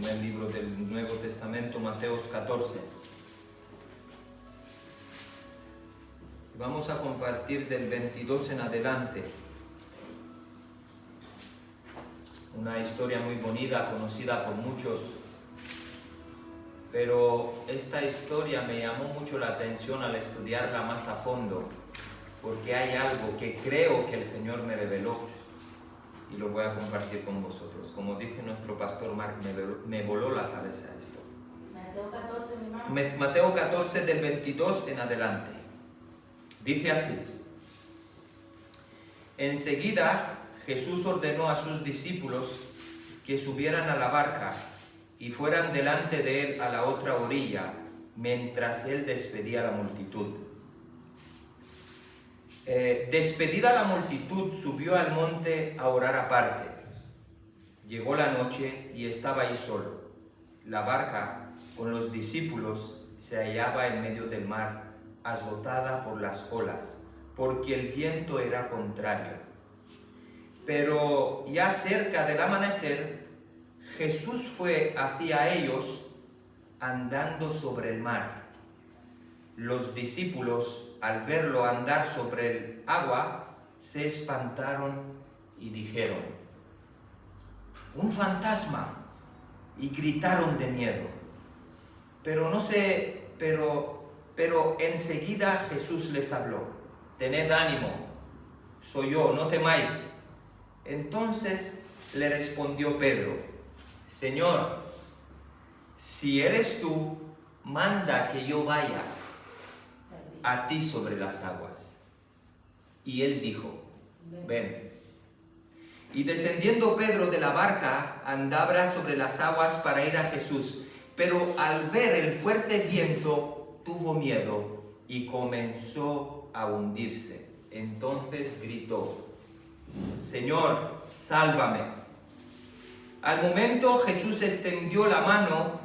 primer libro del Nuevo Testamento, Mateo 14. Vamos a compartir del 22 en adelante. Una historia muy bonita, conocida por muchos. Pero esta historia me llamó mucho la atención al estudiarla más a fondo, porque hay algo que creo que el Señor me reveló y lo voy a compartir con vosotros. Como dice nuestro pastor Mark, me voló la cabeza esto. Mateo 14, mi mamá. Mateo 14 del 22 en adelante. Dice así: enseguida Jesús ordenó a sus discípulos que subieran a la barca y fueran delante de él a la otra orilla, mientras él despedía a la multitud. Despedida la multitud, subió al monte a orar aparte. Llegó la noche y estaba ahí solo. La barca con los discípulos se hallaba en medio del mar, azotada por las olas, porque el viento era contrario. Pero ya cerca del amanecer, Jesús fue hacia ellos andando sobre el mar. Los discípulos, al verlo andar sobre el agua, se espantaron y dijeron: ¡un fantasma! Y gritaron de miedo. Pero enseguida Jesús les habló: tened ánimo, soy yo, no temáis. Entonces le respondió Pedro: Señor, si eres tú, manda que yo vaya a ti sobre las aguas. Y él dijo: ven. Y descendiendo Pedro de la barca, andaba sobre las aguas para ir a Jesús. Pero al ver el fuerte viento, tuvo miedo y comenzó a hundirse. Entonces gritó: Señor, sálvame. Al momento Jesús extendió la mano,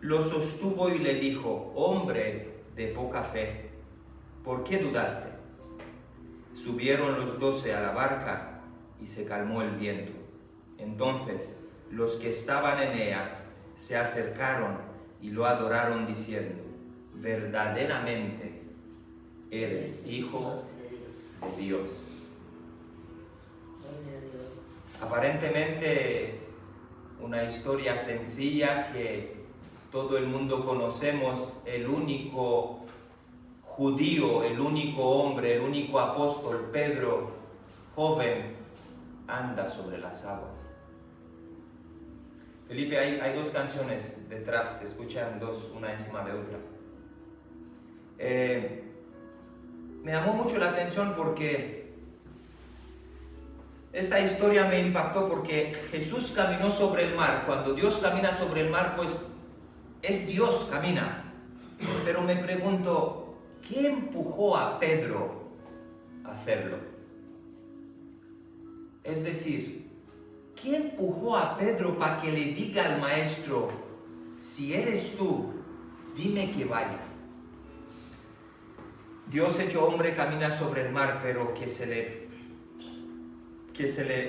lo sostuvo y le dijo: hombre de poca fe, ¿por qué dudaste? Subieron los 12 a la barca y se calmó el viento. Entonces los que estaban en ella se acercaron y lo adoraron diciendo: verdaderamente eres Hijo de Dios. Aparentemente una historia sencilla que todo el mundo conocemos. El único judío, el único hombre, el único apóstol, Pedro, joven, anda sobre las aguas. Felipe, hay dos canciones detrás, se escuchan dos, una encima de otra. Me llamó mucho la atención porque esta historia me impactó, porque Jesús caminó sobre el mar. Cuando Dios camina sobre el mar, pues es Dios camina. Pero me pregunto, ¿qué empujó a Pedro a hacerlo? Es decir, ¿qué empujó a Pedro para que le diga al maestro: si eres tú, dime que vaya? Dios hecho hombre camina sobre el mar, pero que se le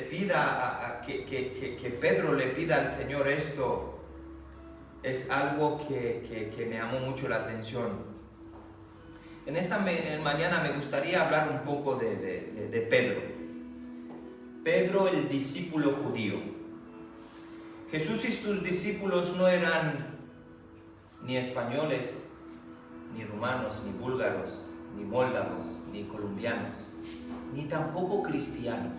pida, que Pedro le pida al Señor esto, es algo que me llamó mucho la atención. En esta mañana me gustaría hablar un poco de Pedro. Pedro, el discípulo judío. Jesús y sus discípulos no eran ni españoles, ni rumanos, ni búlgaros, ni moldavos, ni colombianos, ni tampoco cristianos.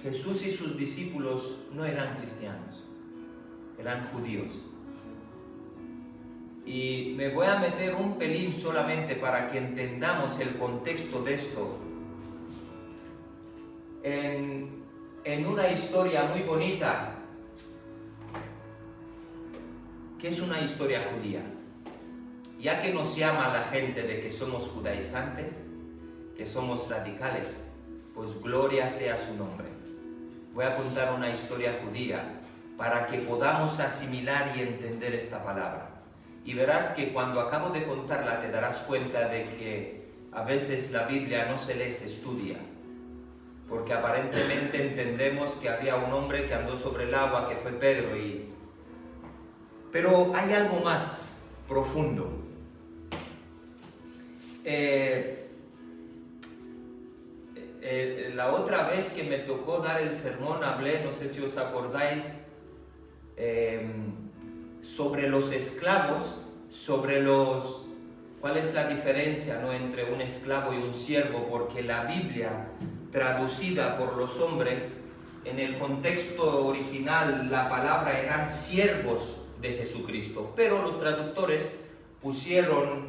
Jesús y sus discípulos no eran cristianos, eran judíos. Y me voy a meter un pelín solamente para que entendamos el contexto de esto en una historia muy bonita, que es una historia judía. Ya que nos llama la gente de que somos judaizantes, que somos radicales, pues gloria sea su nombre. Voy a contar una historia judía para que podamos asimilar y entender esta palabra. Y verás que cuando acabo de contarla te darás cuenta de que a veces la Biblia no se lee, se estudia. porque aparentemente entendemos que había un hombre que andó sobre el agua, que fue Pedro, pero hay algo más profundo. La otra vez que me tocó dar el sermón hablé, no sé si os acordáis, sobre los esclavos, cuál es la diferencia, ¿no?, entre un esclavo y un siervo, porque la Biblia, traducida por los hombres, en el contexto original la palabra eran siervos de Jesucristo, pero los traductores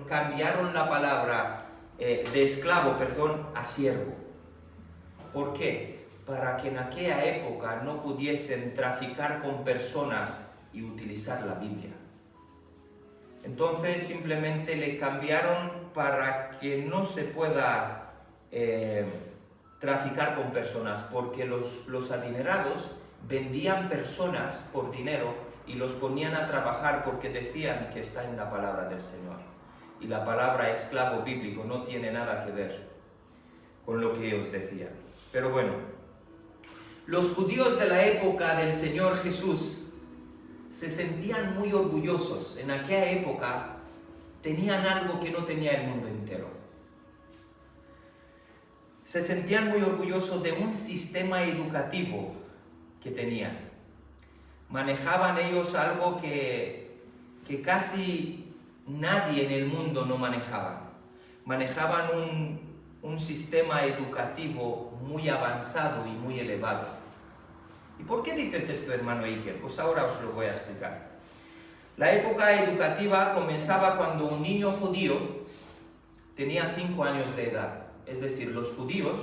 cambiaron la palabra de esclavo, a siervo. ¿Por qué? Para que en aquella época no pudiesen traficar con personas y utilizar la Biblia. Entonces simplemente le cambiaron para que no se pueda traficar con personas, porque los adinerados vendían personas por dinero y los ponían a trabajar porque decían que está en la palabra del Señor. Y la palabra esclavo bíblico no tiene nada que ver con lo que ellos decían. Pero bueno, los judíos de la época del Señor Jesús se sentían muy orgullosos. En aquella época tenían algo que no tenía el mundo entero. Se sentían muy orgullosos de un sistema educativo que tenían. Manejaban ellos algo que casi nadie en el mundo no manejaba. Manejaban un sistema educativo muy avanzado y muy elevado. ¿Y por qué dices esto, hermano Iker? Pues ahora os lo voy a explicar. La época educativa comenzaba cuando un niño judío tenía 5 años de edad. Es decir, los judíos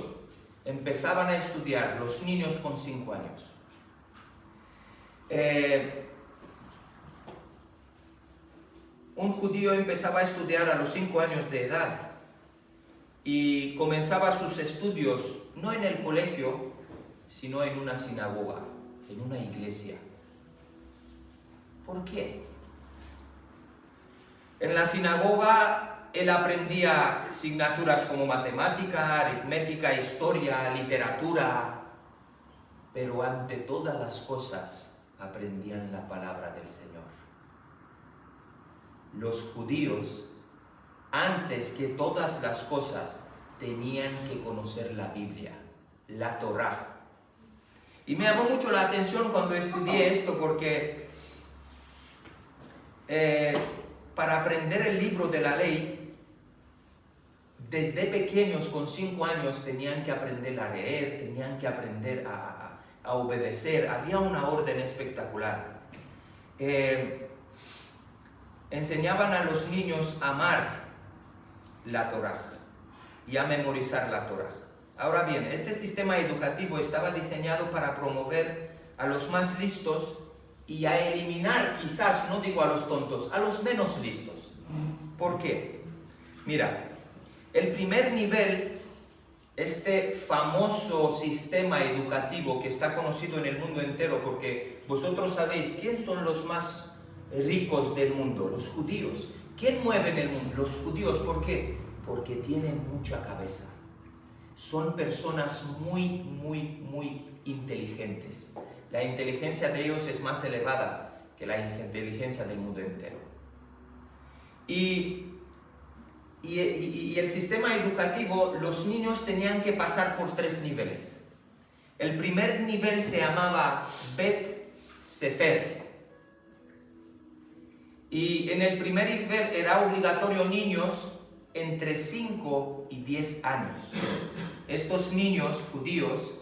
empezaban a estudiar, los niños con 5 años. Un judío empezaba a estudiar a los 5 años de edad y comenzaba sus estudios no en el colegio, sino en una sinagoga, en una iglesia. ¿Por qué? En la sinagoga él aprendía asignaturas como matemática, aritmética, historia, literatura, pero ante todas las cosas aprendían la palabra del Señor. Los judíos, antes que todas las cosas, tenían que conocer la Biblia, la Torá. Y me llamó mucho la atención cuando estudié esto, porque para aprender el libro de la ley, desde pequeños, con 5 años, tenían que aprender a leer, tenían que aprender a obedecer. Había una orden espectacular. Enseñaban a los niños a amar la Torá y a memorizar la Torá. Ahora bien, este sistema educativo estaba diseñado para promover a los más listos y a eliminar, quizás, no digo a los tontos, a los menos listos. ¿Por qué? Mira, el primer nivel, este famoso sistema educativo que está conocido en el mundo entero, porque vosotros sabéis quién son los más ricos del mundo, los judíos. ¿Quién mueve el mundo? Los judíos. ¿Por qué? Porque tienen mucha cabeza. Son personas muy inteligentes. La inteligencia de ellos es más elevada que la inteligencia del mundo entero. Y el sistema educativo, los niños tenían que pasar por 3 niveles. El primer nivel se llamaba Bet Sefer. Y en el primer nivel era obligatorio niños entre 5 y 10 años. Estos niños judíos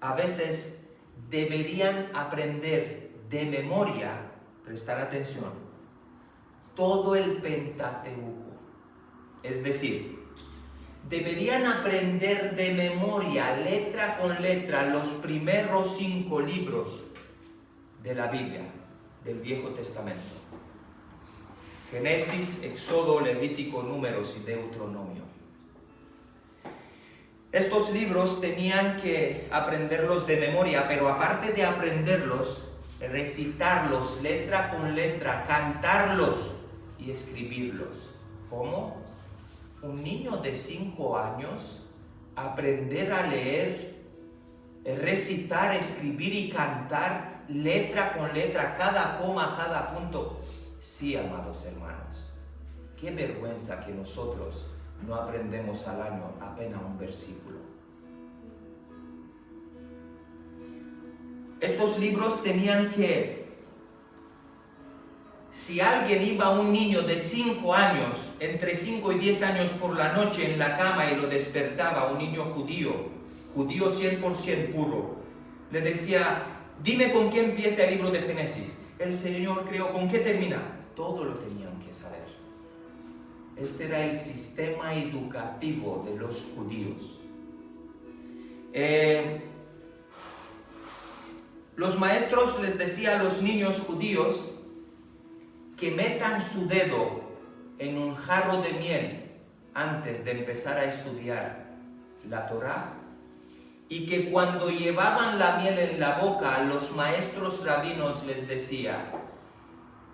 a veces deberían aprender de memoria, prestar atención, todo el Pentateuco. Es decir, deberían aprender de memoria, letra con letra, los primeros 5 libros de la Biblia, del Viejo Testamento. Génesis, Éxodo, Levítico, Números y Deuteronomio. Estos libros tenían que aprenderlos de memoria, pero aparte de aprenderlos, recitarlos letra con letra, cantarlos y escribirlos. ¿Cómo? Un niño de 5 años aprender a leer, recitar, escribir y cantar letra con letra, cada coma, cada punto. Sí, amados hermanos, qué vergüenza que nosotros no aprendemos al año apenas un versículo. Estos libros tenían que, si alguien iba a un niño de 5 años, entre 5 y 10 años por la noche en la cama y lo despertaba, un niño judío 100% puro, le decía, dime con qué empieza el libro de Génesis. El Señor creó, ¿con qué termina? Todo lo tenían que saber. Este era el sistema educativo de los judíos. Los maestros les decían a los niños judíos que metan su dedo en un jarro de miel antes de empezar a estudiar la Torá, y que cuando llevaban la miel en la boca, los maestros rabinos les decían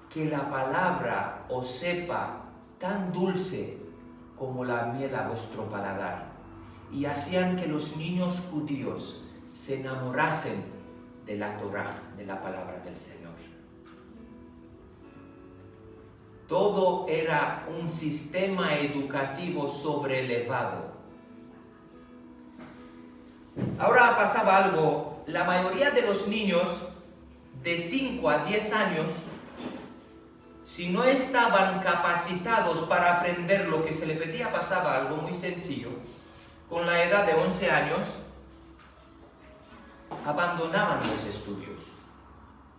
que la palabra os sepa tan dulce como la miel a vuestro paladar, y hacían que los niños judíos se enamorasen de la Torá, de la palabra del Señor. Todo era un sistema educativo sobrelevado. Ahora pasaba algo, la mayoría de los niños de 5 a 10 años, si no estaban capacitados para aprender lo que se le pedía, pasaba algo muy sencillo. Con la edad de 11 años, abandonaban los estudios.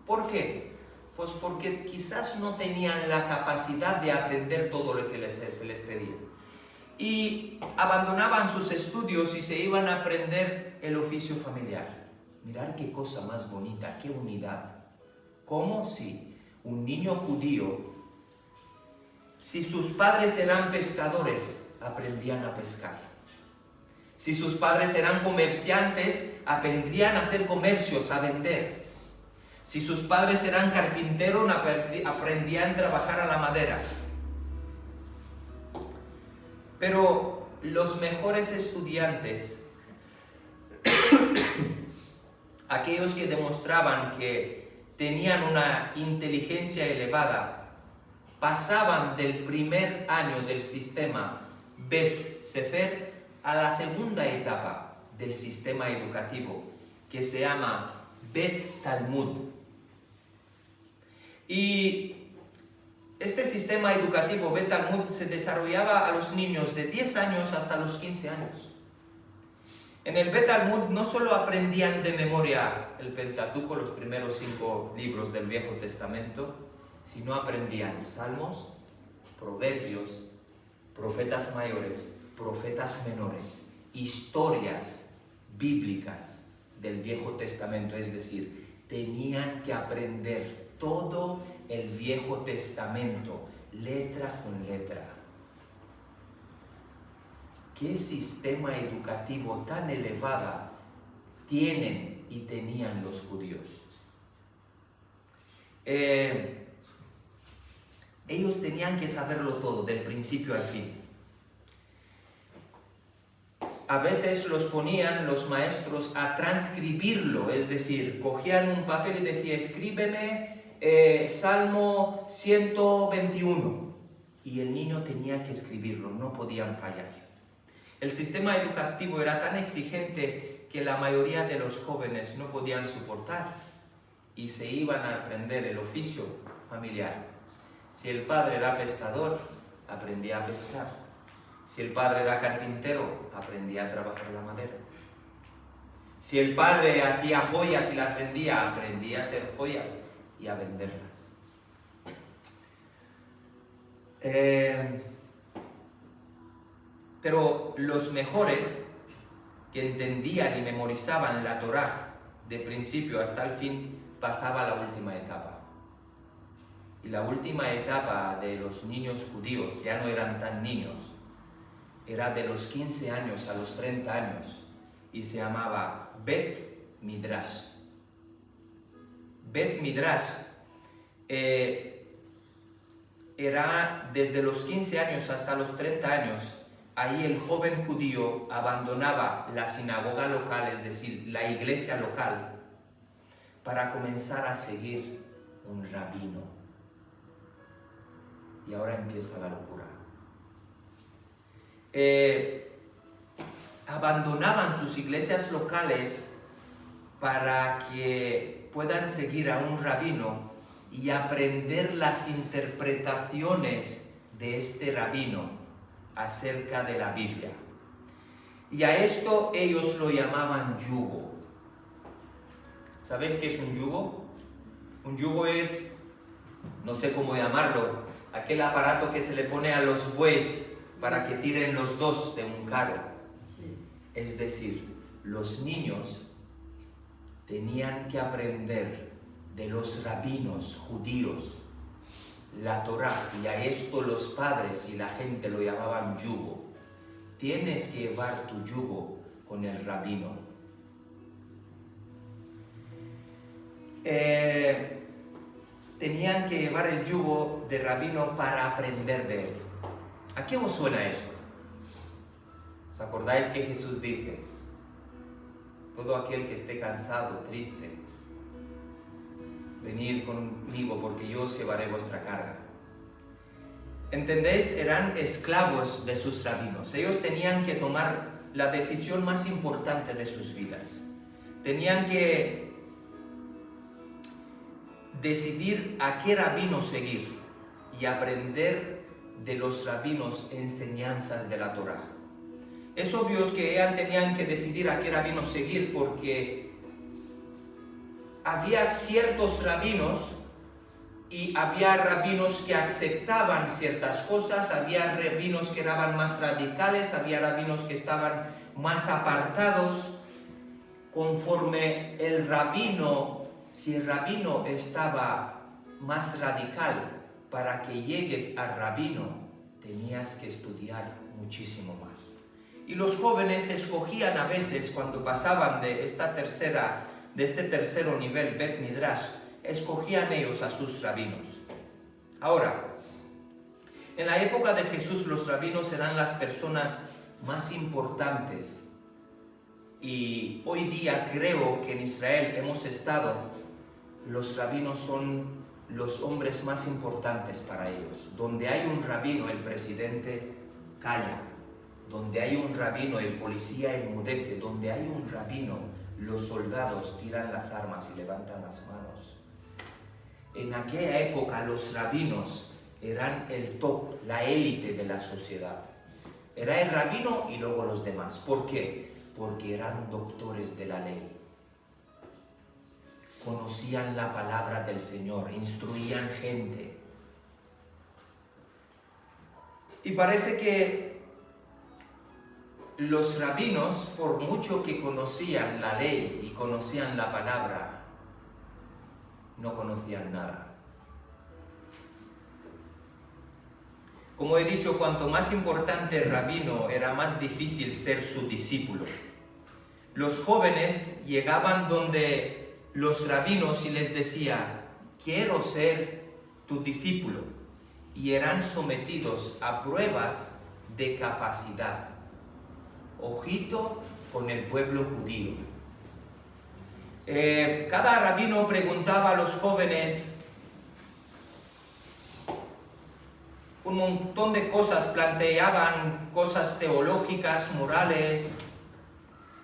¿Por qué? Pues porque quizás no tenían la capacidad de aprender todo lo que se les pedía. Y abandonaban sus estudios y se iban a aprender el oficio familiar. Mirad qué cosa más bonita, qué unidad. ¿Cómo? Si un niño judío, si sus padres eran pescadores, aprendían a pescar. Si sus padres eran comerciantes, aprendían a hacer comercios, a vender. Si sus padres eran carpinteros, aprendían a trabajar a la madera. Pero los mejores estudiantes, aquellos que demostraban que tenían una inteligencia elevada, pasaban del primer año del sistema Bet Sefer a la segunda etapa del sistema educativo, que se llama Bet Talmud. Y este sistema educativo Bet Talmud se desarrollaba a los niños de 10 años hasta los 15 años. En el Bet Talmud no solo aprendían de memoria el Pentateuco, los primeros 5 libros del Viejo Testamento, sino aprendían salmos, proverbios, profetas mayores, profetas menores, historias bíblicas del Viejo Testamento. Es decir, tenían que aprender todo el Viejo Testamento, letra con letra. ¿Qué sistema educativo tan elevado tienen y tenían los judíos? Ellos tenían que saberlo todo, del principio al fin. A veces los ponían los maestros a transcribirlo, es decir, cogían un papel y decían, escríbeme Salmo 121. Y el niño tenía que escribirlo, no podían fallar. El sistema educativo era tan exigente que la mayoría de los jóvenes no podían soportar y se iban a aprender el oficio familiar. Si el padre era pescador, aprendía a pescar. Si el padre era carpintero, aprendía a trabajar la madera. Si el padre hacía joyas y las vendía, aprendía a hacer joyas y a venderlas. Pero los mejores, que entendían y memorizaban la Torá de principio hasta el fin, pasaba a la última etapa. Y la última etapa de los niños judíos, ya no eran tan niños, era de los 15 años a los 30 años, y se llamaba Bet Midrash. Bet Midrash era desde los 15 años hasta los 30 años ahí el joven judío abandonaba la sinagoga local, es decir, la iglesia local, para comenzar a seguir un rabino. Y ahora empieza la locura. Abandonaban sus iglesias locales para que puedan seguir a un rabino y aprender las interpretaciones de este rabino acerca de la Biblia. Y a esto ellos lo llamaban yugo. ¿Sabéis qué es un yugo? Un yugo es, no sé cómo llamarlo, aquel aparato que se le pone a los bueyes para que tiren los dos de un carro. Sí. Es decir, los niños tenían que aprender de los rabinos judíos la Torá, y a esto los padres y la gente lo llamaban yugo. Tienes que llevar tu yugo con el rabino. Tenían que llevar el yugo de rabino para aprender de él. ¿A qué os suena eso? ¿Os acordáis que Jesús dice: todo aquel que esté cansado, triste, venid conmigo porque yo os llevaré vuestra carga? ¿Entendéis? Eran esclavos de sus rabinos. Ellos tenían que tomar la decisión más importante de sus vidas. Tenían que decidir a qué rabino seguir y aprender de los rabinos enseñanzas de la Torá. Es obvio que ellos tenían que decidir a qué rabino seguir, porque había ciertos rabinos y había rabinos que aceptaban ciertas cosas, había rabinos que eran más radicales, había rabinos que estaban más apartados. Conforme el rabino, si el rabino estaba más radical, para que llegues al rabino tenías que estudiar muchísimo más. Y los jóvenes escogían a veces, cuando pasaban de este tercero nivel, Bet Midrash, escogían ellos a sus rabinos. Ahora, en la época de Jesús los rabinos eran las personas más importantes, y hoy día creo que en Israel los rabinos son los hombres más importantes para ellos. Donde hay un rabino, el presidente calla. Donde hay un rabino, el policía enmudece. Donde hay un rabino, los soldados tiran las armas y levantan las manos. En aquella época los rabinos eran el top, la élite de la sociedad. Era el rabino y luego los demás. ¿Por qué? Porque eran doctores de la ley. Conocían la palabra del Señor, instruían gente. Y parece que los rabinos, por mucho que conocían la ley y conocían la palabra, no conocían nada. Como he dicho, cuanto más importante el rabino, era más difícil ser su discípulo. Los jóvenes llegaban donde los rabinos y les decía: quiero ser tu discípulo, y eran sometidos a pruebas de capacidad. Ojito con el pueblo judío. Cada rabino preguntaba a los jóvenes un montón de cosas, planteaban cosas teológicas, morales,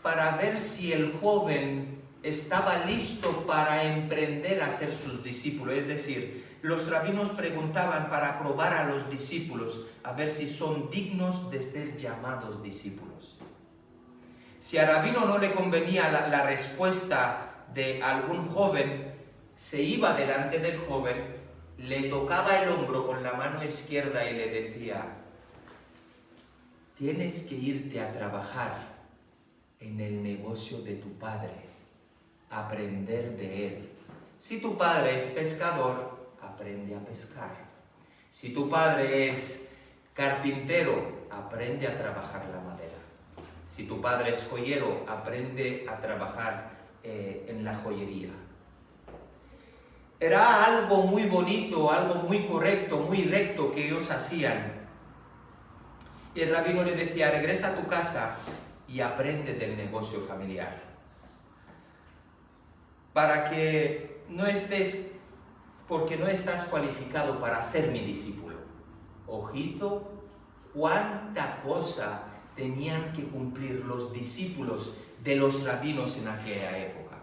para ver si el joven estaba listo para emprender a ser sus discípulos. Es decir, los rabinos preguntaban para probar a los discípulos, a ver si son dignos de ser llamados discípulos. Si al rabino no le convenía la respuesta de algún joven, se iba delante del joven, le tocaba el hombro con la mano izquierda y le decía: tienes que irte a trabajar en el negocio de tu padre, aprender de él. Si tu padre es pescador, aprende a pescar. Si tu padre es carpintero, aprende a trabajar la madera. Si tu padre es joyero, aprende a trabajar en la joyería. Era algo muy bonito, algo muy correcto, muy recto que ellos hacían. Y el rabino le decía, regresa a tu casa y aprende del negocio familiar. Para que no estés, porque no estás cualificado para ser mi discípulo. Ojito, cuánta cosa tenían que cumplir los discípulos de los rabinos en aquella época.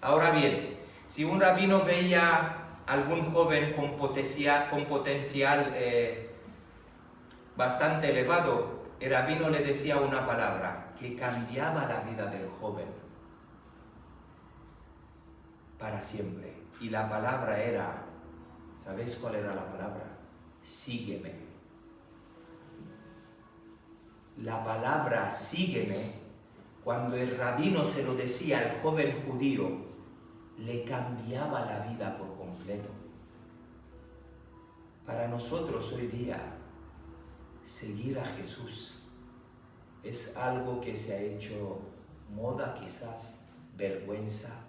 Ahora bien, si un rabino veía a algún joven con potencial bastante elevado, el rabino le decía una palabra que cambiaba la vida del joven para siempre. Y la palabra era, ¿sabéis cuál era la palabra? Sígueme. La palabra sígueme, cuando el rabino se lo decía al joven judío, le cambiaba la vida por completo. Para nosotros hoy día, seguir a Jesús es algo que se ha hecho moda, quizás vergüenza,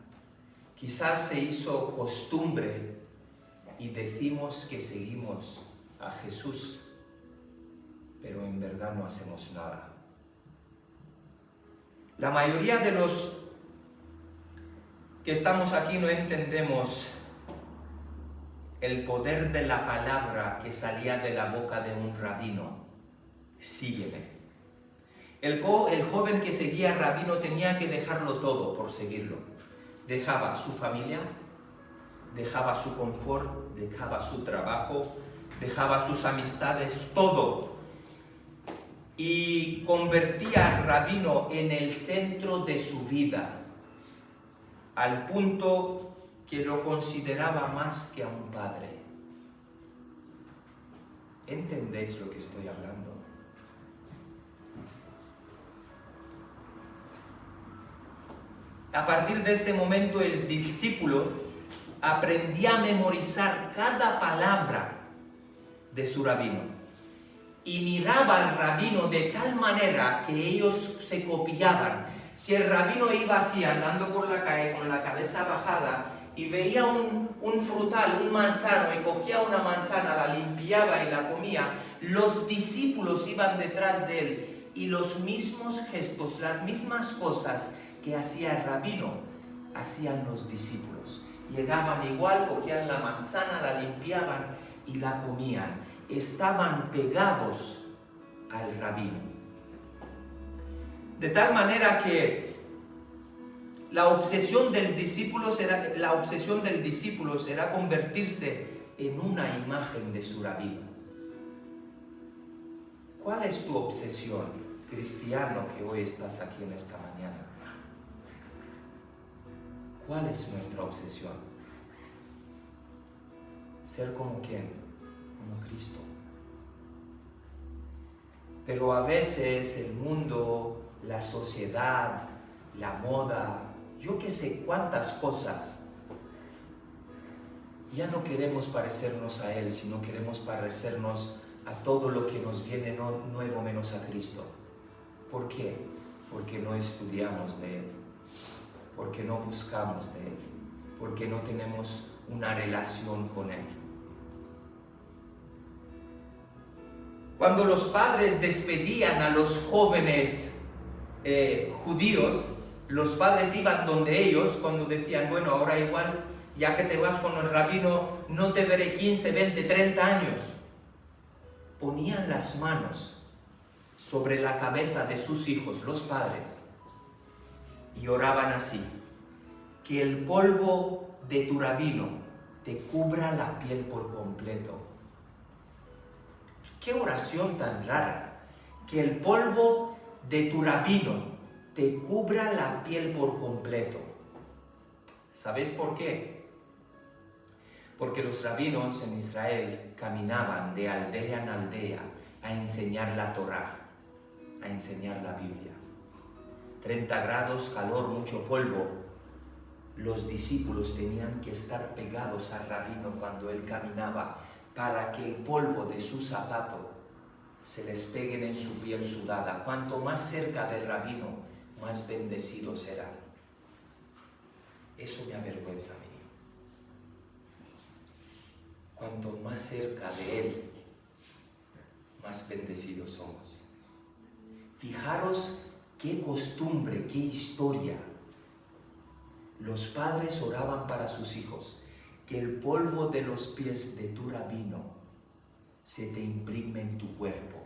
quizás se hizo costumbre y decimos que seguimos a Jesús, pero en verdad no hacemos nada. La mayoría de los que estamos aquí no entendemos el poder de la palabra que salía de la boca de un rabino. Sígueme. El joven que seguía al rabino tenía que dejarlo todo por seguirlo. Dejaba su familia, dejaba su confort, dejaba su trabajo, dejaba sus amistades, todo. Y convertía al rabino en el centro de su vida, al punto que lo consideraba más que a un padre. ¿Entendéis lo que estoy hablando? A partir de este momento el discípulo aprendía a memorizar cada palabra de su rabino y miraba al rabino de tal manera que ellos se copiaban. Si el rabino iba así andando por la calle con la cabeza bajada y veía un frutal, un manzano, y cogía una manzana, la limpiaba y la comía, los discípulos iban detrás de él y los mismos gestos, las mismas cosas que hacía el rabino, hacían los discípulos. Llegaban igual, cogían la manzana, la limpiaban y la comían. Estaban pegados al rabino. De tal manera que la obsesión del discípulo será convertirse en una imagen de su rabino. ¿Cuál es tu obsesión, cristiano, que hoy estás aquí en esta mañana? ¿Cuál es nuestra obsesión? ¿Ser como quién? Como Cristo. Pero a veces el mundo, la sociedad, la moda, yo que sé cuántas cosas, ya no queremos parecernos a Él, sino queremos parecernos a todo lo que nos viene nuevo menos a Cristo. ¿Por qué? Porque no estudiamos de Él, porque no buscamos de Él, porque no tenemos una relación con Él. Cuando los padres despedían a los jóvenes judíos, los padres iban donde ellos cuando decían, bueno, ahora igual, ya que te vas con el rabino, no te veré 15, 20, 30 años. Ponían las manos sobre la cabeza de sus hijos, los padres, y oraban así: que el polvo de tu rabino te cubra la piel por completo. ¡Qué oración tan rara! Que el polvo de tu rabino te cubra la piel por completo. ¿Sabéis por qué? Porque los rabinos en Israel caminaban de aldea en aldea a enseñar la Torá, a enseñar la Biblia. 30 grados, calor, mucho polvo. Los discípulos tenían que estar pegados al rabino cuando él caminaba para que el polvo de su zapato se les pegue en su piel sudada. Cuanto más cerca del rabino, más bendecidos serán. Eso me avergüenza a mí. Cuanto más cerca de él, más bendecidos somos. Fijaros qué costumbre, qué historia. Los padres oraban para sus hijos, que el polvo de los pies de tu rabino se te imprime en tu cuerpo.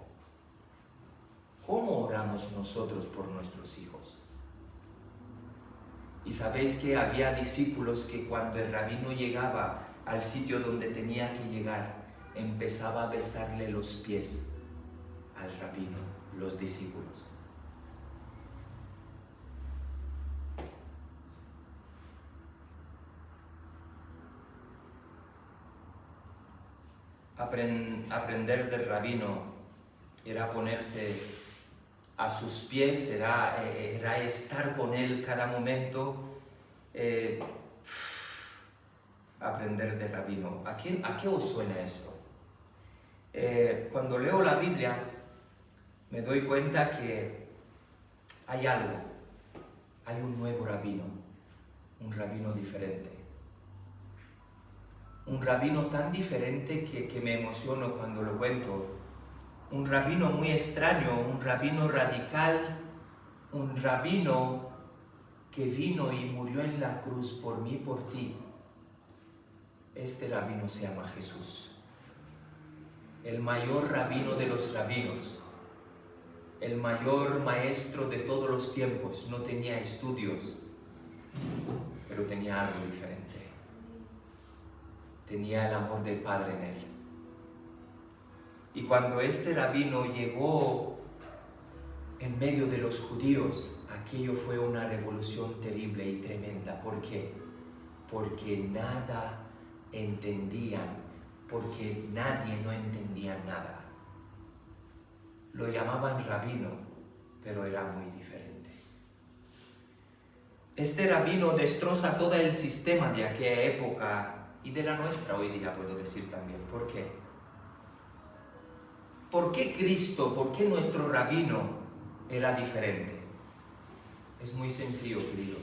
¿Cómo oramos nosotros por nuestros hijos? Y sabéis que había discípulos que cuando el rabino llegaba al sitio donde tenía que llegar, empezaba a besarle los pies al rabino, los discípulos. Aprender del rabino era ponerse a sus pies, era estar con él cada momento. Aprender del rabino. ¿A qué os suena esto? Cuando leo la Biblia me doy cuenta que hay algo, hay un nuevo rabino, un rabino diferente. Un rabino tan diferente que me emociono cuando lo cuento. Un rabino muy extraño, un rabino radical, un rabino que vino y murió en la cruz por mí, por ti. Este rabino se llama Jesús. El mayor rabino de los rabinos. El mayor maestro de todos los tiempos. No tenía estudios, pero tenía algo diferente. Tenía el amor del Padre en él. Y cuando este rabino llegó en medio de los judíos, aquello fue una revolución terrible y tremenda. ¿Por qué? Porque nada entendían, porque nadie no entendía nada. Lo llamaban rabino, pero era muy diferente. Este rabino destroza todo el sistema de aquella época y de la nuestra hoy día, puedo decir también. ¿Por qué? ¿Por qué Cristo, por qué nuestro rabino era diferente? Es muy sencillo, querido.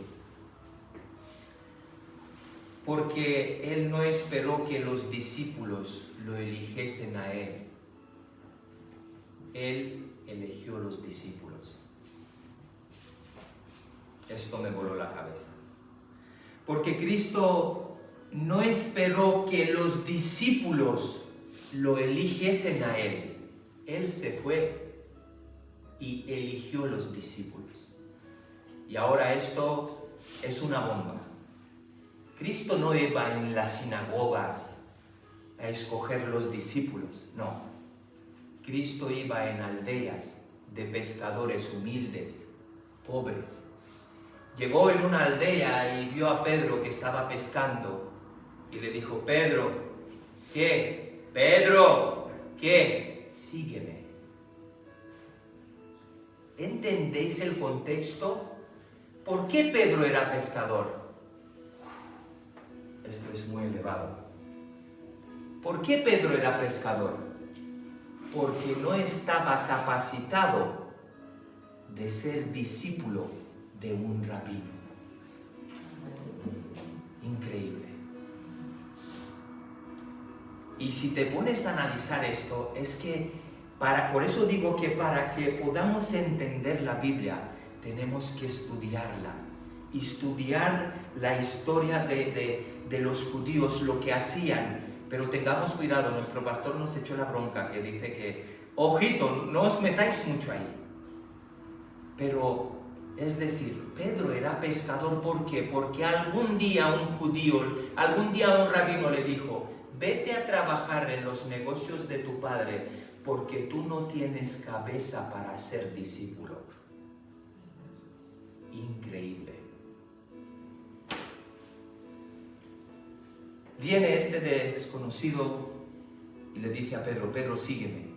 Porque Él no esperó que los discípulos lo eligiesen a Él. Él eligió los discípulos. Esto me voló la cabeza. Porque Cristo no esperó que los discípulos lo eligiesen a Él. Él se fue y eligió los discípulos. Y ahora esto es una bomba. Cristo no iba en las sinagogas a escoger los discípulos, no. Cristo iba en aldeas de pescadores humildes, pobres. Llegó en una aldea y vio a Pedro que estaba pescando y le dijo: Pedro, ¿qué? Pedro, ¿qué? Sígueme. ¿Entendéis el contexto? ¿Por qué Pedro era pescador? Esto es muy elevado. ¿Por qué Pedro era pescador? Porque no estaba capacitado de ser discípulo de un rabino. Increíble. Y si te pones a analizar esto, es que por eso digo que para que podamos entender la Biblia, tenemos que estudiarla. Estudiar la historia de los judíos, lo que hacían. Pero tengamos cuidado, nuestro pastor nos echó la bronca que dice que, ojito, no os metáis mucho ahí. Pero, es decir, Pedro era pescador, ¿por qué? Porque algún día un judío, algún día un rabino le dijo: vete a trabajar en los negocios de tu padre, porque tú no tienes cabeza para ser discípulo. Increíble. Viene este desconocido y le dice a Pedro: Pedro, sígueme.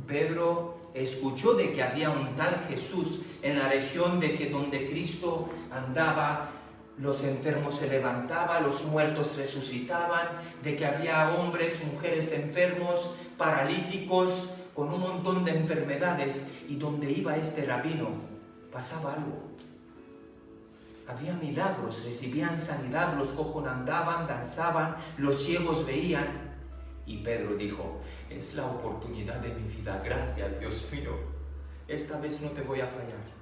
Pedro escuchó de que había un tal Jesús en la región de que donde Cristo andaba, los enfermos se levantaban, los muertos resucitaban, de que había hombres, mujeres enfermos, paralíticos, con un montón de enfermedades, y donde iba este rabino pasaba algo. Había milagros, recibían sanidad, los cojos andaban, danzaban, los ciegos veían. Y Pedro dijo, es la oportunidad de mi vida, gracias Dios mío, esta vez no te voy a fallar.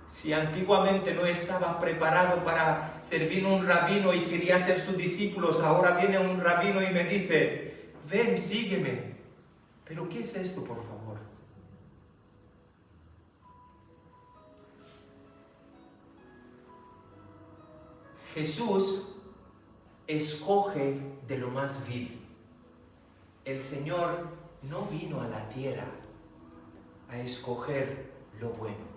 Si antiguamente no estaba preparado para servir un rabino y quería ser sus discípulos, ahora viene un rabino y me dice, ven, sígueme. ¿Pero qué es esto, por favor? Jesús escoge de lo más vil. El Señor no vino a la tierra a escoger lo bueno.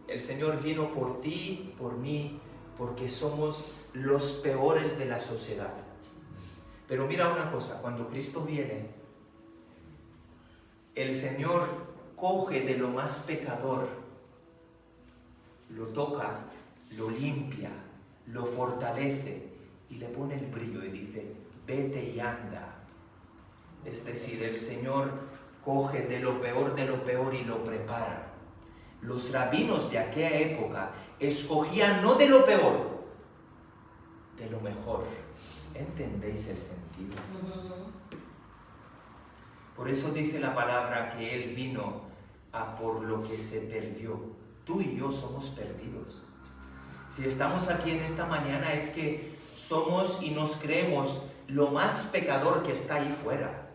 El Señor vino por ti, por mí, porque somos los peores de la sociedad. Pero mira una cosa, cuando Cristo viene, el Señor coge de lo más pecador, lo toca, lo limpia, lo fortalece y le pone el brillo y dice, vete y anda. Es decir, el Señor coge de lo peor y lo prepara. Los rabinos de aquella época escogían no de lo peor, de lo mejor. ¿Entendéis el sentido? Por eso dice la palabra que Él vino a por lo que se perdió. Tú y yo somos perdidos. Si estamos aquí en esta mañana es que somos y nos creemos lo más pecador que está ahí fuera.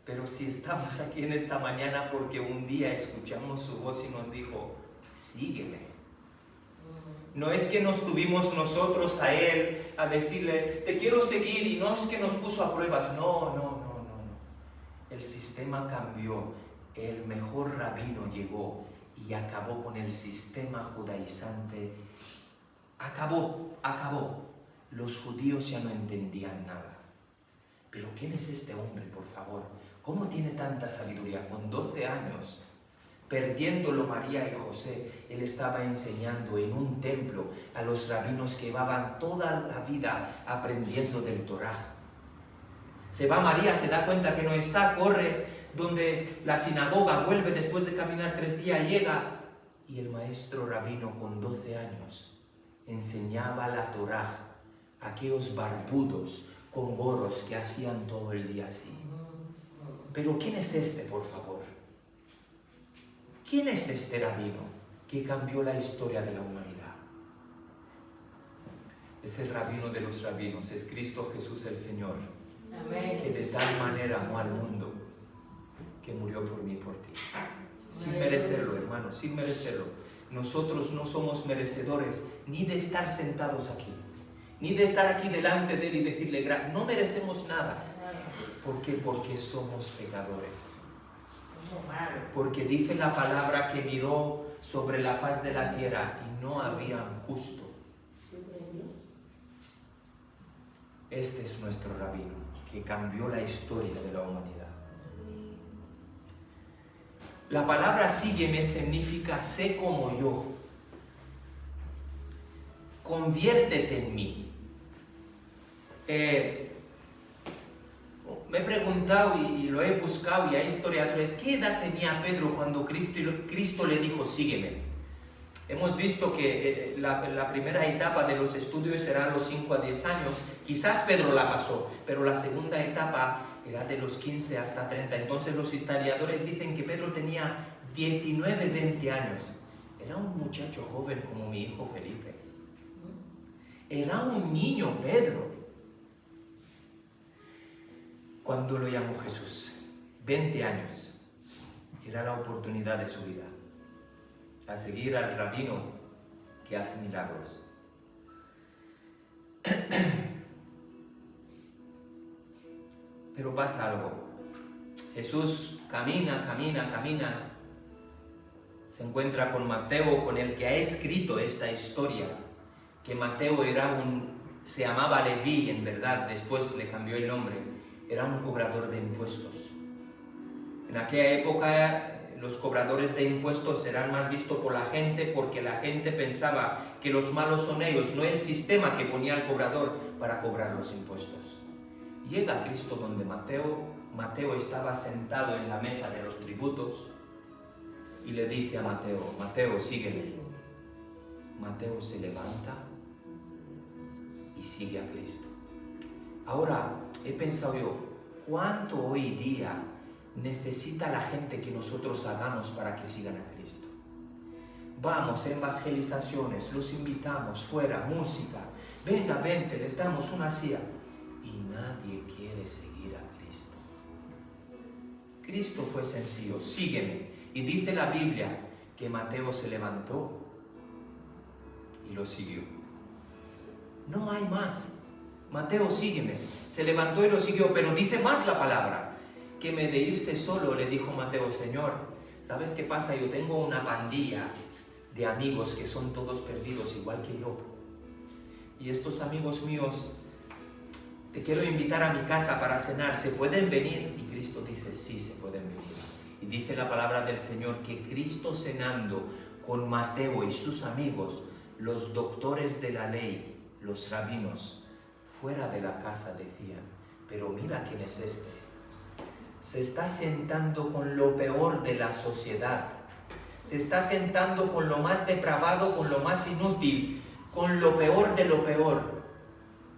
Pero si estamos aquí en esta mañana porque un día escuchamos su voz y nos dijo, sígueme. No es que nos tuvimos nosotros a Él a decirle, te quiero seguir, y no es que nos puso a pruebas. No. El sistema cambió. El mejor rabino llegó y acabó con el sistema judaizante. Acabó. Los judíos ya no entendían nada. Pero ¿quién es este hombre, por favor? ¿Cómo tiene tanta sabiduría? Con 12 años, perdiéndolo María y José, él estaba enseñando en un templo a los rabinos que llevaban toda la vida aprendiendo del Torá. Se va María, se da cuenta que no está, corre donde la sinagoga, vuelve después de caminar 3 días, llega. Y el maestro rabino con 12 años enseñaba la Torá a aquellos barbudos con gorros que hacían todo el día así. Pero ¿quién es este, por favor? ¿Quién es este rabino que cambió la historia de la humanidad? Es el rabino de los rabinos, es Cristo Jesús el Señor. Amén. Que de tal manera amó al mundo que murió por mí y por ti. Sin merecerlo, hermano, sin merecerlo. Nosotros no somos merecedores ni de estar sentados aquí, ni de estar aquí delante de Él y decirle, no merecemos nada. ¿Por qué? Porque somos pecadores. Porque dice la palabra que miró sobre la faz de la tierra y no había un justo. Este es nuestro rabino, que cambió la historia de la humanidad. La palabra sígueme significa sé como yo. Conviértete en mí. Me he preguntado y lo he buscado y hay historiadores, ¿qué edad tenía Pedro cuando Cristo le dijo sígueme? Hemos visto que la primera etapa de los estudios era los 5 a 10 años, quizás Pedro la pasó, pero la segunda etapa era de los 15 hasta 30, entonces los historiadores dicen que Pedro tenía 19, 20 años, era un muchacho joven como mi hijo Felipe, era un niño Pedro. Cuando lo llamó Jesús, 20 años, era la oportunidad de su vida, a seguir al rabino que hace milagros. Pero pasa algo. Jesús camina, se encuentra con Mateo, con el que ha escrito esta historia, que Mateo se llamaba Leví en verdad, después le cambió el nombre. Era un cobrador de impuestos. En aquella época los cobradores de impuestos eran mal vistos por la gente porque la gente pensaba que los malos son ellos, no el sistema que ponía al cobrador para cobrar los impuestos. Llega Cristo donde Mateo estaba sentado en la mesa de los tributos y le dice a Mateo, sígueme. Mateo se levanta y sigue a Cristo. Ahora, he pensado yo, ¿cuánto hoy día necesita la gente que nosotros hagamos para que sigan a Cristo? Vamos, evangelizaciones, los invitamos, fuera, música, venga, vente, les damos una silla. Y nadie quiere seguir a Cristo. Cristo fue sencillo, sígueme. Y dice la Biblia que Mateo se levantó y lo siguió. No hay más. Mateo, sígueme. Se levantó y lo siguió, pero dice más la palabra, que me de irse solo, le dijo Mateo, Señor, ¿sabes qué pasa? Yo tengo una pandilla de amigos que son todos perdidos, igual que yo. Y estos amigos míos, te quiero invitar a mi casa para cenar, ¿se pueden venir? Y Cristo dice, sí, se pueden venir. Y dice la palabra del Señor que Cristo cenando con Mateo y sus amigos, los doctores de la ley, los rabinos, fuera de la casa decían, pero mira quién es este. Se está sentando con lo peor de la sociedad. Se está sentando con lo más depravado, con lo más inútil, con lo peor de lo peor.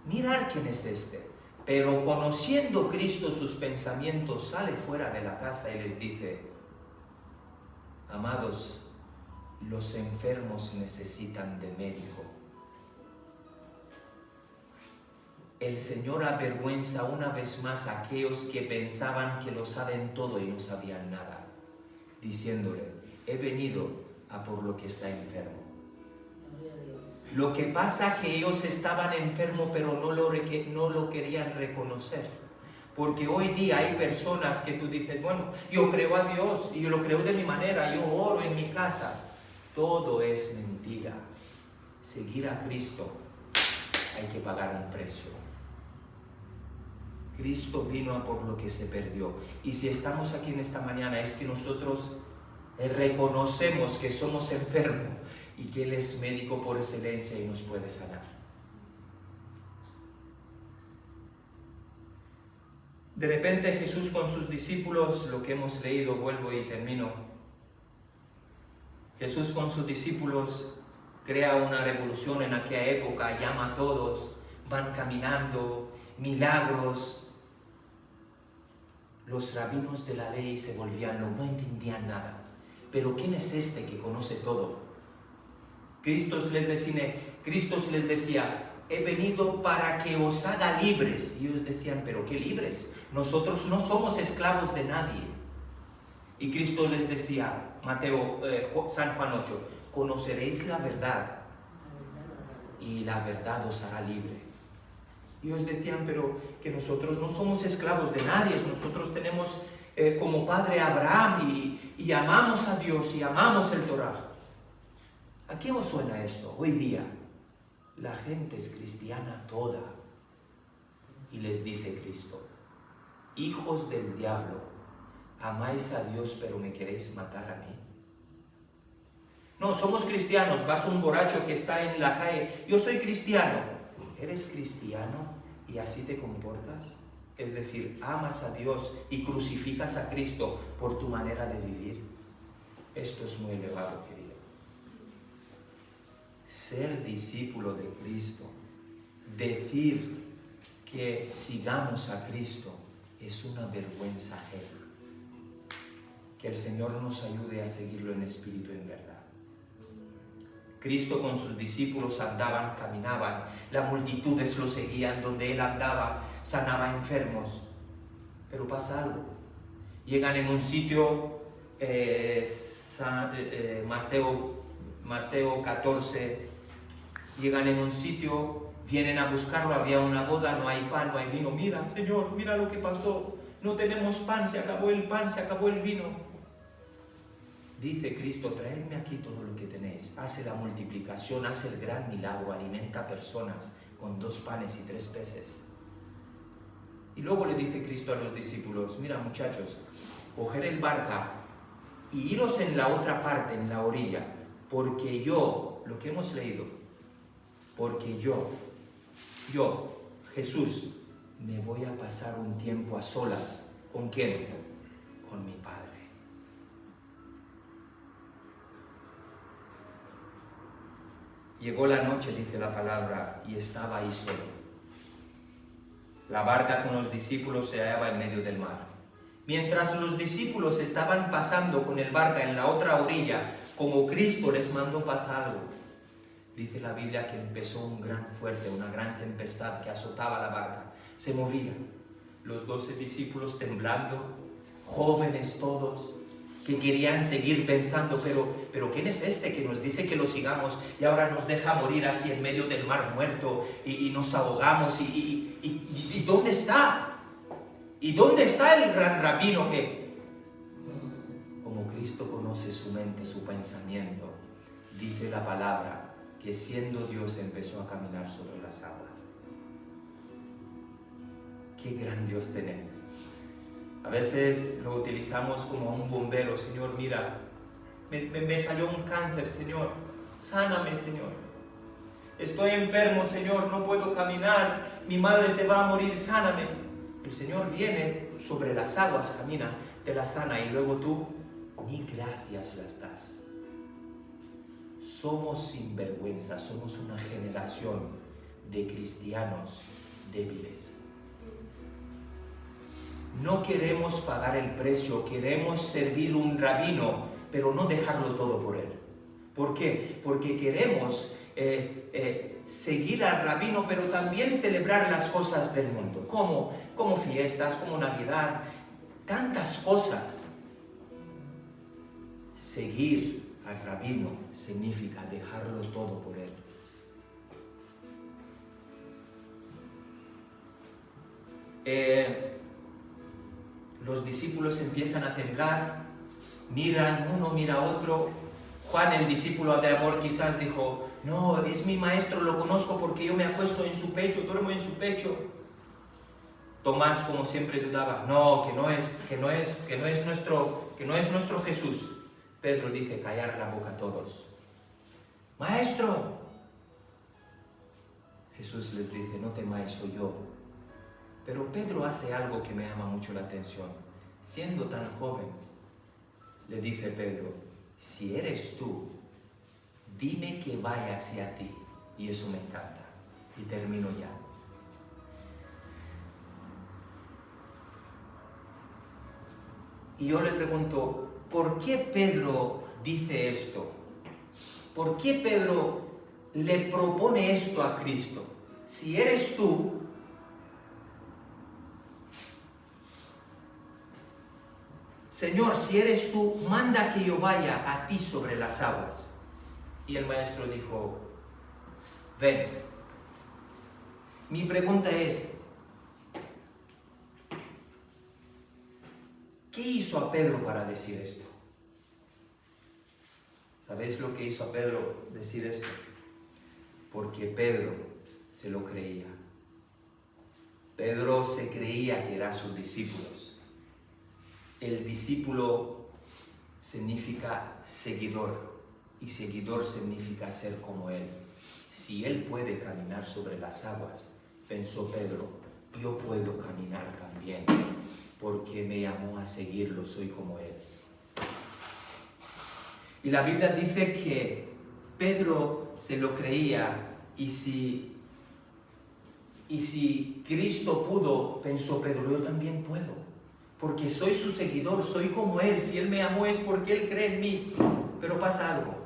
Mirad quién es este. Pero conociendo Cristo sus pensamientos, sale fuera de la casa y les dice, amados, los enfermos necesitan de médico. El Señor avergüenza una vez más a aquellos que pensaban que lo saben todo y no sabían nada, diciéndole, he venido a por lo que está enfermo. Lo que pasa es que ellos estaban enfermos, pero no lo querían reconocer. Porque hoy día hay personas que tú dices, bueno, yo creo a Dios y yo lo creo de mi manera, yo oro en mi casa. Todo es mentira. Seguir a Cristo hay que pagar un precio. Cristo vino a por lo que se perdió. Y si estamos aquí en esta mañana es que nosotros reconocemos que somos enfermos y que Él es médico por excelencia y nos puede sanar. De repente Jesús con sus discípulos, lo que hemos leído, vuelvo y termino. Jesús con sus discípulos crea una revolución en aquella época, llama a todos, van caminando, milagros. Los rabinos de la ley se volvían locos, no entendían nada. Pero ¿quién es este que conoce todo? Cristo les decía, he venido para que os haga libres. Y ellos decían, ¿pero qué libres? Nosotros no somos esclavos de nadie. Y Cristo les decía, San Juan 8, conoceréis la verdad y la verdad os hará libre. Y ellos decían, pero que nosotros no somos esclavos de nadie, nosotros tenemos como padre a Abraham y amamos a Dios y amamos el Torah. ¿A qué os suena esto? Hoy día la gente es cristiana toda y les dice Cristo, hijos del diablo, amáis a Dios pero me queréis matar a mí. No, somos cristianos, vas a un borracho que está en la calle, yo soy cristiano. ¿Eres cristiano y así te comportas? Es decir, amas a Dios y crucificas a Cristo por tu manera de vivir. Esto es muy elevado, querido. Ser discípulo de Cristo, decir que sigamos a Cristo, es una vergüenza ajena. Que el Señor nos ayude a seguirlo en espíritu y en verdad. Cristo con sus discípulos andaban, caminaban, las multitudes lo seguían, donde Él andaba, sanaba enfermos. Pero pasa algo. Llegan en un sitio, Mateo 14, llegan en un sitio, vienen a buscarlo, había una boda, no hay pan, no hay vino. Mira, Señor, mira lo que pasó, no tenemos pan, se acabó el pan, se acabó el vino. Dice Cristo, traedme aquí todo lo que tenéis. Hace la multiplicación, hace el gran milagro, alimenta personas con 2 panes y 3 peces. Y luego le dice Cristo a los discípulos, mira muchachos, coger el barca y iros en la otra parte, en la orilla, porque yo, lo que hemos leído, porque yo, Jesús, me voy a pasar un tiempo a solas. ¿Con quién? Con mi Padre. Llegó la noche, dice la palabra, y estaba ahí solo. La barca con los discípulos se hallaba en medio del mar. Mientras los discípulos estaban pasando con el barca en la otra orilla, como Cristo les mandó pasar algo, dice la Biblia que empezó una gran tempestad que azotaba la barca. Se movía. Los 12 discípulos temblando, jóvenes todos, que querían seguir pensando, pero ¿quién es este que nos dice que lo sigamos y ahora nos deja morir aquí en medio del mar muerto y nos ahogamos? ¿Y dónde está? ¿Y dónde está el gran rabino que, como Cristo conoce su mente, su pensamiento, dice la palabra que siendo Dios empezó a caminar sobre las aguas? Qué gran Dios tenemos. A veces lo utilizamos como un bombero. Señor, mira, me salió un cáncer, Señor, sáname, Señor. Estoy enfermo, Señor, no puedo caminar, mi madre se va a morir, sáname. El Señor viene sobre las aguas, camina, te la sana y luego tú ni gracias las das. Somos sinvergüenza, somos una generación de cristianos débiles. No queremos pagar el precio, queremos servir un rabino, pero no dejarlo todo por él. ¿Por qué? Porque queremos seguir al rabino, pero también celebrar las cosas del mundo, como fiestas, como Navidad, tantas cosas. Seguir al rabino significa dejarlo todo por él. Los discípulos empiezan a temblar, miran, uno mira a otro. Juan, el discípulo de amor, quizás dijo, no, es mi maestro, lo conozco porque yo me acuesto en su pecho, duermo en su pecho. Tomás, como siempre, dudaba, no, que no es nuestro Jesús. Pedro dice, callar la boca a todos. Maestro. Jesús les dice, no temáis, soy yo. Pero Pedro hace algo que me llama mucho la atención. Siendo tan joven, le dice Pedro, si eres tú, dime que vaya hacia ti. Y eso me encanta. Y termino ya. Y yo le pregunto, ¿por qué Pedro dice esto? ¿Por qué Pedro le propone esto a Cristo? Si eres tú, Señor, si eres tú, manda que yo vaya a ti sobre las aguas. Y el maestro dijo, ven. Mi pregunta es, ¿qué hizo a Pedro para decir esto? ¿Sabéis lo que hizo a Pedro decir esto? Porque Pedro se lo creía. Pedro se creía que eran sus discípulos. El discípulo significa seguidor y seguidor significa ser como él. Si él puede caminar sobre las aguas, pensó Pedro, yo puedo caminar también, porque me llamó a seguirlo, soy como él. Y la Biblia dice que Pedro se lo creía y si Cristo pudo, pensó Pedro, yo también puedo. Porque soy su seguidor, soy como él. Si él me amó es porque él cree en mí. Pero pasa algo.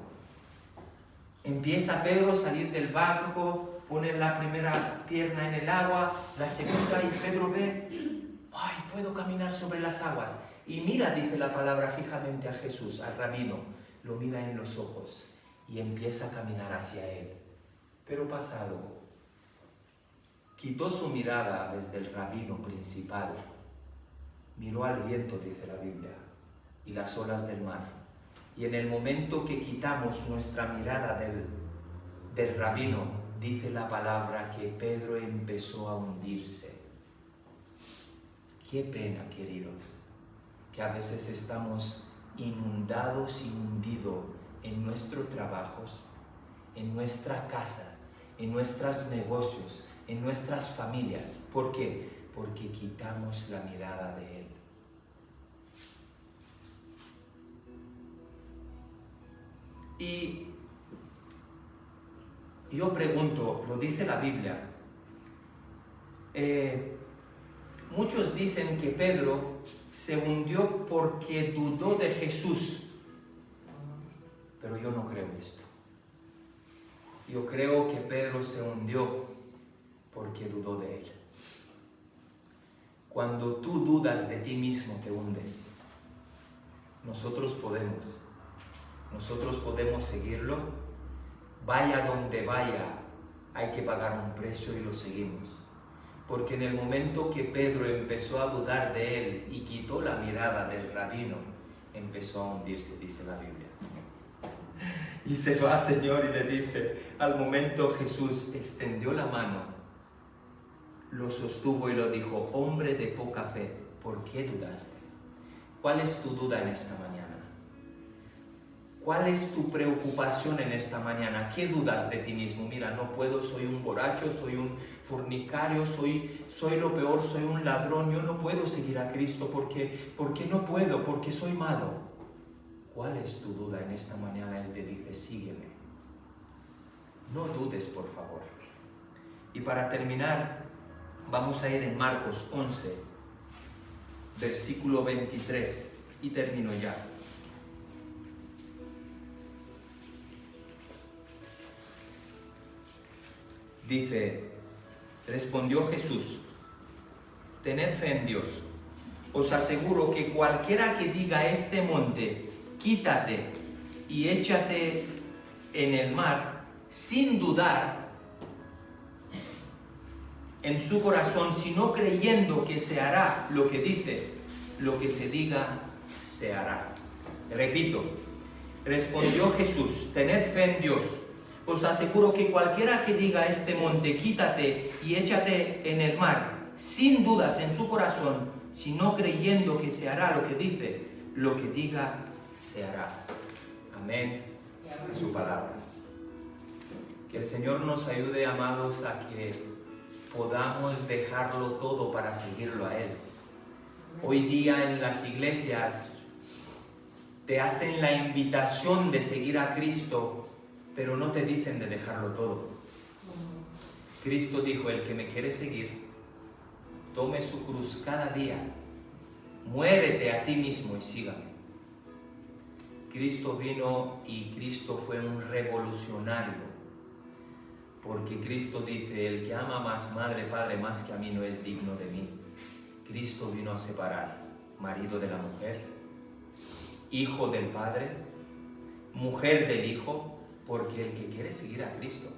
Empieza Pedro a salir del barco, pone la primera pierna en el agua, la segunda, y Pedro ve, ¡ay, puedo caminar sobre las aguas! Y mira, dice la palabra, fijamente a Jesús, al rabino, lo mira en los ojos y empieza a caminar hacia él. Pero pasa algo. Quitó su mirada desde el rabino principal, miró al viento, dice la Biblia, y las olas del mar. Y en el momento que quitamos nuestra mirada del rabino, dice la palabra que Pedro empezó a hundirse. Qué pena, queridos, que a veces estamos inundados y hundidos en nuestros trabajos, en nuestra casa, en nuestros negocios, en nuestras familias. ¿Por qué? Porque quitamos la mirada de Él. Y yo pregunto, lo dice la Biblia, Muchos dicen que Pedro se hundió porque dudó de Jesús, pero yo no creo esto. Yo creo que Pedro se hundió porque dudó de él. Cuando tú dudas de ti mismo, te hundes. Nosotros podemos seguirlo. Vaya donde vaya, hay que pagar un precio y lo seguimos. Porque en el momento que Pedro empezó a dudar de él y quitó la mirada del rabino, empezó a hundirse, dice la Biblia. Y se va al Señor y le dice, al momento Jesús extendió la mano, lo sostuvo y lo dijo, hombre de poca fe, ¿por qué dudaste? ¿Cuál es tu duda en esta mañana? ¿Cuál es tu preocupación en esta mañana? ¿Qué dudas de ti mismo? Mira, no puedo, soy un borracho, soy un fornicario, soy lo peor, soy un ladrón, yo no puedo seguir a Cristo porque no puedo, porque soy malo. ¿Cuál es tu duda en esta mañana? Él te dice, sígueme. No dudes, por favor. Y para terminar, vamos a ir en Marcos 11, versículo 23, y termino ya. Dice, respondió Jesús, tened fe en Dios. Os aseguro que cualquiera que diga a este monte, quítate y échate en el mar, sin dudar en su corazón, sino creyendo que se hará lo que dice, lo que se diga, se hará. Repito, respondió Jesús, tened fe en Dios. Os aseguro que cualquiera que diga a este monte, quítate y échate en el mar, sin dudas en su corazón, sino creyendo que se hará lo que dice, lo que diga, se hará. Amén. Es su palabra. Que el Señor nos ayude, amados, a que podamos dejarlo todo para seguirlo a Él. Hoy día en las iglesias te hacen la invitación de seguir a Cristo, pero no te dicen de dejarlo todo. Cristo dijo, el que me quiere seguir, tome su cruz cada día, muérete a ti mismo y sígame. Cristo vino y Cristo fue un revolucionario, porque Cristo dice, el que ama más madre, padre, más que a mí, no es digno de mí. Cristo vino a separar marido de la mujer, hijo del padre, mujer del hijo, porque el que quiere seguir a Cristo,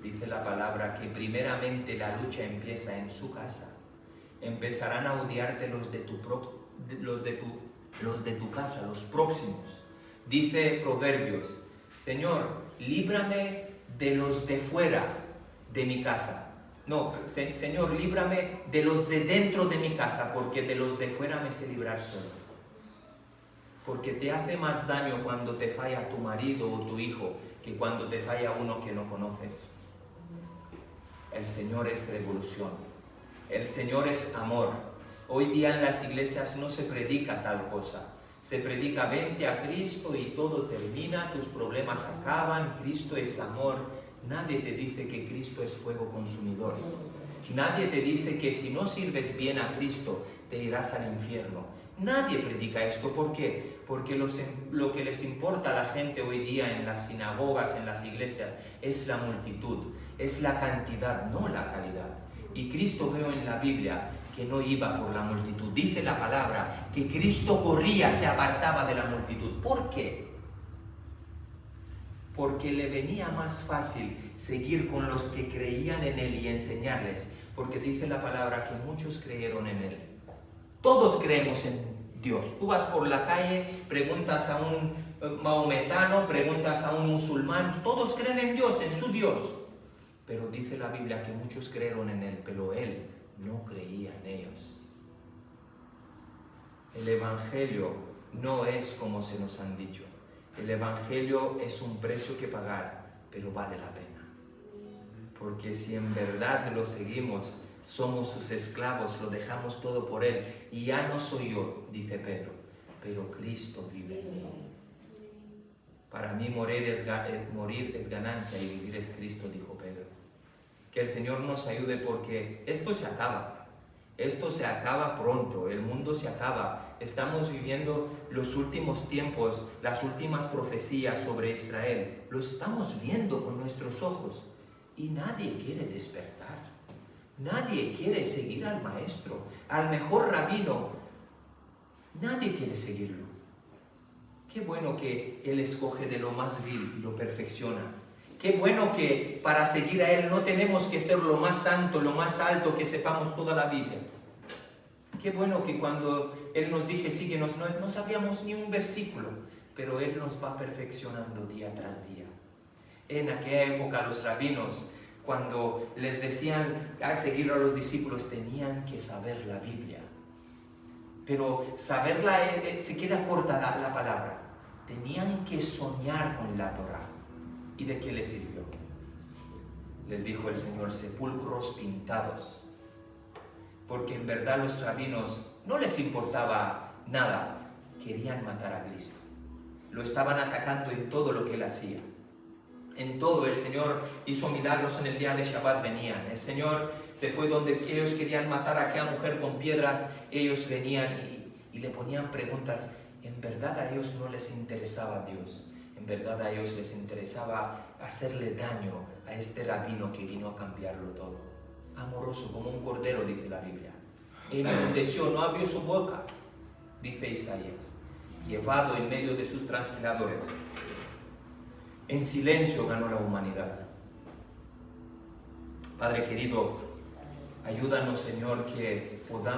dice la palabra que primeramente la lucha empieza en su casa. Empezarán a odiarte los de tu casa, los próximos. Dice Proverbios, Señor, líbrame de los de fuera de mi casa. No, Señor, líbrame de los de dentro de mi casa, porque de los de fuera me sé librar solo. Porque te hace más daño cuando te falla tu marido o tu hijo que cuando te falla uno que no conoces. El Señor es revolución. El Señor es amor. Hoy día en las iglesias no se predica tal cosa. Se predica, vente a Cristo y todo termina, tus problemas acaban, Cristo es amor. Nadie te dice que Cristo es fuego consumidor. Nadie te dice que si no sirves bien a Cristo, te irás al infierno. Nadie predica esto. ¿Por qué? Porque lo que les importa a la gente hoy día en las sinagogas, en las iglesias, es la multitud, es la cantidad, no la calidad. Y Cristo veo en la Biblia que no iba por la multitud. Dice la palabra que Cristo corría, se apartaba de la multitud. ¿Por qué? Porque le venía más fácil seguir con los que creían en Él y enseñarles. Porque dice la palabra que muchos creyeron en Él. Todos creemos en Dios. Tú vas por la calle, preguntas a un maometano, preguntas a un musulmán, todos creen en Dios, en su Dios. Pero dice la Biblia que muchos creyeron en Él, pero Él no creía en ellos. El Evangelio no es como se nos han dicho. El Evangelio es un precio que pagar, pero vale la pena. Porque si en verdad lo seguimos, somos sus esclavos, lo dejamos todo por Él. Y ya no soy yo, dice Pedro, pero Cristo vive en mí. Para mí morir es ganancia y vivir es Cristo, dijo Pedro. Que el Señor nos ayude porque esto se acaba. Esto se acaba pronto, el mundo se acaba. Estamos viviendo los últimos tiempos, las últimas profecías sobre Israel. Lo estamos viendo con nuestros ojos y nadie quiere despertar. Nadie quiere seguir al maestro, al mejor rabino. Nadie quiere seguirlo. Qué bueno que Él escoge de lo más vil y lo perfecciona. Qué bueno que para seguir a Él no tenemos que ser lo más santo, lo más alto, que sepamos toda la Biblia. Qué bueno que cuando Él nos dice síguenos, no sabíamos ni un versículo, pero Él nos va perfeccionando día tras día. En aquella época los rabinos, cuando les decían a seguir a los discípulos, tenían que saber la Biblia. Pero saberla se queda corta la palabra. Tenían que soñar con la Torá. ¿Y de qué les sirvió? Les dijo el Señor, sepulcros pintados. Porque en verdad los rabinos no les importaba nada. Querían matar a Cristo. Lo estaban atacando en todo lo que Él hacía. En todo el Señor hizo milagros en el día de Shabbat, venían. El Señor se fue donde ellos querían matar a aquella mujer con piedras. Ellos venían y le ponían preguntas. En verdad a ellos no les interesaba Dios. En verdad a ellos les interesaba hacerle daño a este rabino que vino a cambiarlo todo. Amoroso como un cordero, dice la Biblia. Enmudeció, no abrió su boca, dice Isaías. Llevado en medio de sus transgresores. En silencio ganó la humanidad. Padre querido, ayúdanos, Señor, que podamos